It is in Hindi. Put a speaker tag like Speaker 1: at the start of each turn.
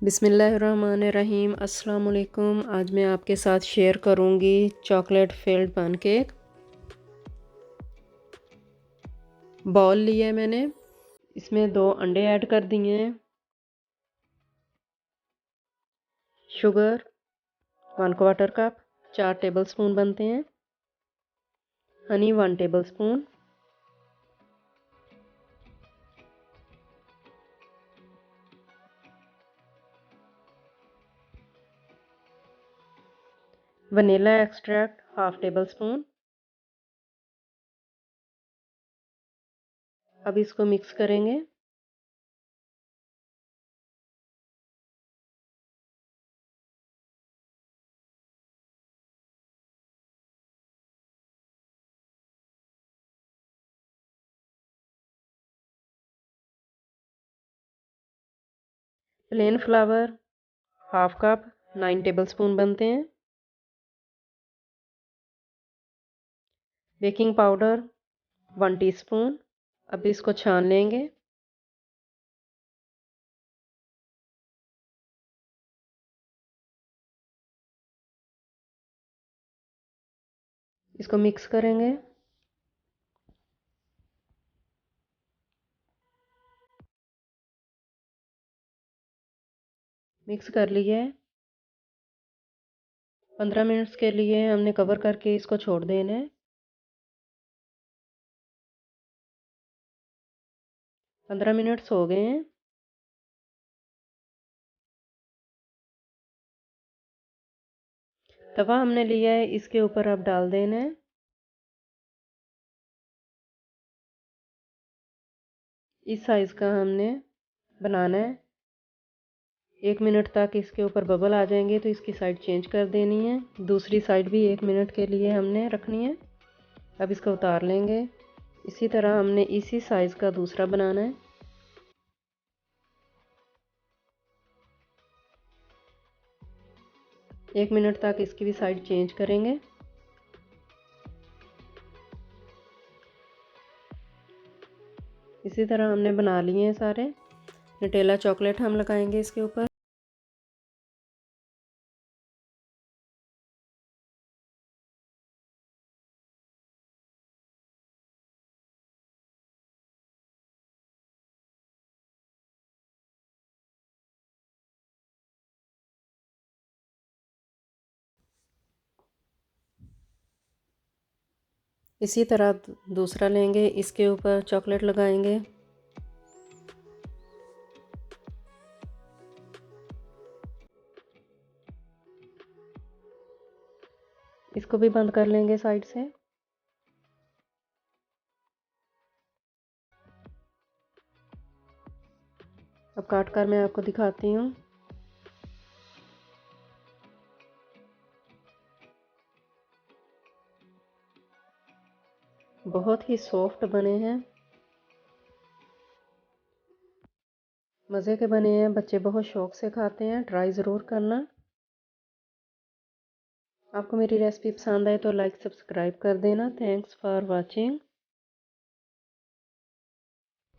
Speaker 1: बिस्मिल्लाहिर्रहमानिर्रहीम। अस्सलाम वालेकुम। आज मैं आपके साथ शेयर करूंगी चॉकलेट फिल्ड पैनकेक। बाउल लिया है मैंने, इसमें 2 अंडे ऐड कर दिए हैं, शुगर 1/4 कप, 4 टेबलस्पून बनते हैं, Honey 1 tablespoon, vanilla extract 1/2 tablespoon. अब इसको मिक्स करेंगे। प्लेन फ्लावर 1/2 कप, 9 टेबलस्पून बनते हैं, बेकिंग पाउडर 1 टीस्पून। अब इसको छान लेंगे। इसको मिक्स करेंगे। मिक्स कर लिए। 15 मिनट्स के लिए हमने कवर करके इसको छोड़ देना है। 15 मिनट्स हो गए हैं। तवा हमने लिया है, इसके ऊपर अब डाल देना है। इस साइज़ का हमने बनाना है। 1 मिनट तक इसके ऊपर बबल आ जाएंगे तो इसकी साइड चेंज कर देनी है। दूसरी साइड भी 1 मिनट के लिए हमने रखनी है। अब इसको उतार लेंगे। इसी तरह हमने इसी साइज़ का दूसरा बनाना है। एक मिनट तक इसकी भी साइड चेंज करेंगे। इसी तरह हमने बना लिए हैं सारे। नटेला चॉकलेट हम लगाएंगे इसके ऊपर। इसी तरह दूसरा लेंगे, इसके ऊपर चॉकलेट लगाएंगे। इसको भी बंद कर लेंगे साइड से। अब काट कर मैं आपको दिखाती हूँ। बहुत ही सॉफ्ट बने हैं, मज़े के बने हैं। बच्चे बहुत शौक से खाते हैं। ट्राई ज़रूर करना। आपको मेरी रेसिपी पसंद आए तो लाइक सब्सक्राइब कर देना। Thanks for watching.